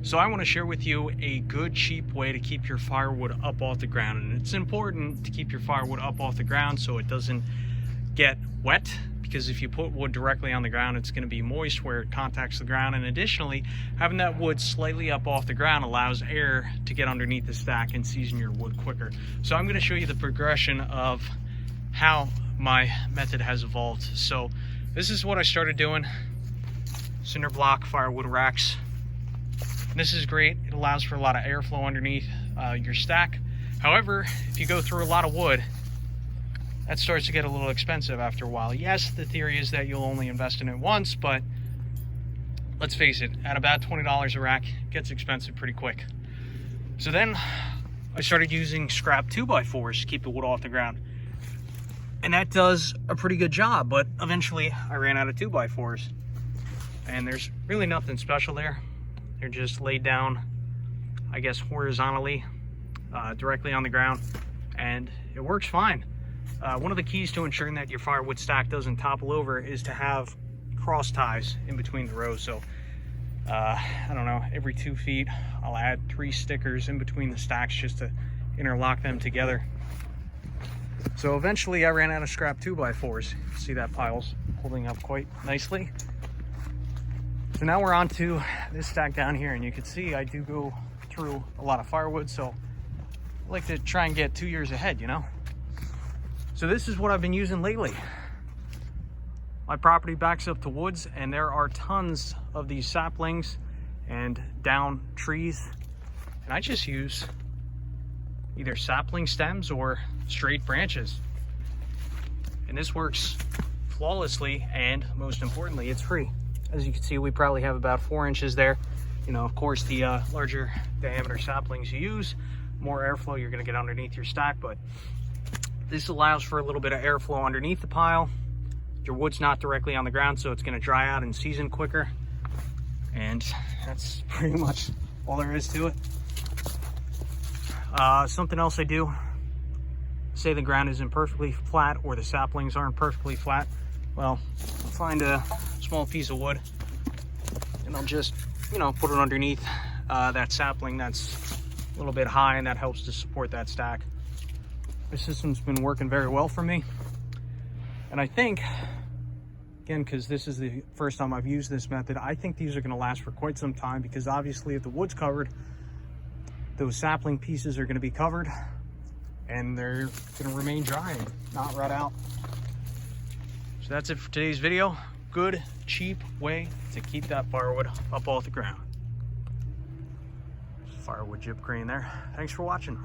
So I want to share with you a good, cheap way to keep your firewood up off the ground. And it's important to keep your firewood up off the ground so it doesn't get wet, because if you put wood directly on the ground, it's going to be moist where it contacts the ground. And additionally, having that wood slightly up off the ground allows air to get underneath the stack and season your wood quicker. So I'm going to show you the progression of how my method has evolved. So this is what I started doing. Cinder block firewood racks. This is great. It allows for a lot of airflow underneath your stack. However, if you go through a lot of wood, that starts to get a little expensive after a while. Yes, the theory is that you'll only invest in it once, but let's face it, at about $20 a rack, it gets expensive pretty quick. So then I started using scrap 2x4s to keep the wood off the ground. And that does a pretty good job, but eventually I ran out of 2x4s. And there's really nothing special there. They're just laid down, I guess, horizontally, directly on the ground, and it works fine. One of the keys to ensuring that your firewood stack doesn't topple over is to have cross ties in between the rows. So, I don't know, every 2 feet, I'll add 3 stickers in between the stacks just to interlock them together. So eventually I ran out of scrap 2x4s. See that pile's holding up quite nicely. So now we're on to this stack down here, and you can see I do go through a lot of firewood, so I like to try and get 2 years ahead, you know? So this is what I've been using lately. My property backs up to woods, and there are tons of these saplings and down trees, and I just use either sapling stems or straight branches. And this works flawlessly, and most importantly, it's free. As you can see, we probably have about 4 inches there. You know, of course, the larger diameter saplings you use, more airflow you're gonna get underneath your stack, but this allows for a little bit of airflow underneath the pile. Your wood's not directly on the ground, so it's gonna dry out and season quicker. And that's pretty much all there is to it. Something else I do, say the ground isn't perfectly flat or the saplings aren't perfectly flat, well, I'll find a small piece of wood and I'll just, you know, put it underneath that sapling that's a little bit high, and that helps to support that stack. This system's been working very well for me, and I think, again, because this is the first time I've used this method, I think these are going to last for quite some time, because obviously if the wood's covered, those sapling pieces are going to be covered and they're going to remain dry and not rot out. So that's it for today's video. Good, cheap way to keep that firewood up off the ground. Firewood gyp crane there. Thanks for watching.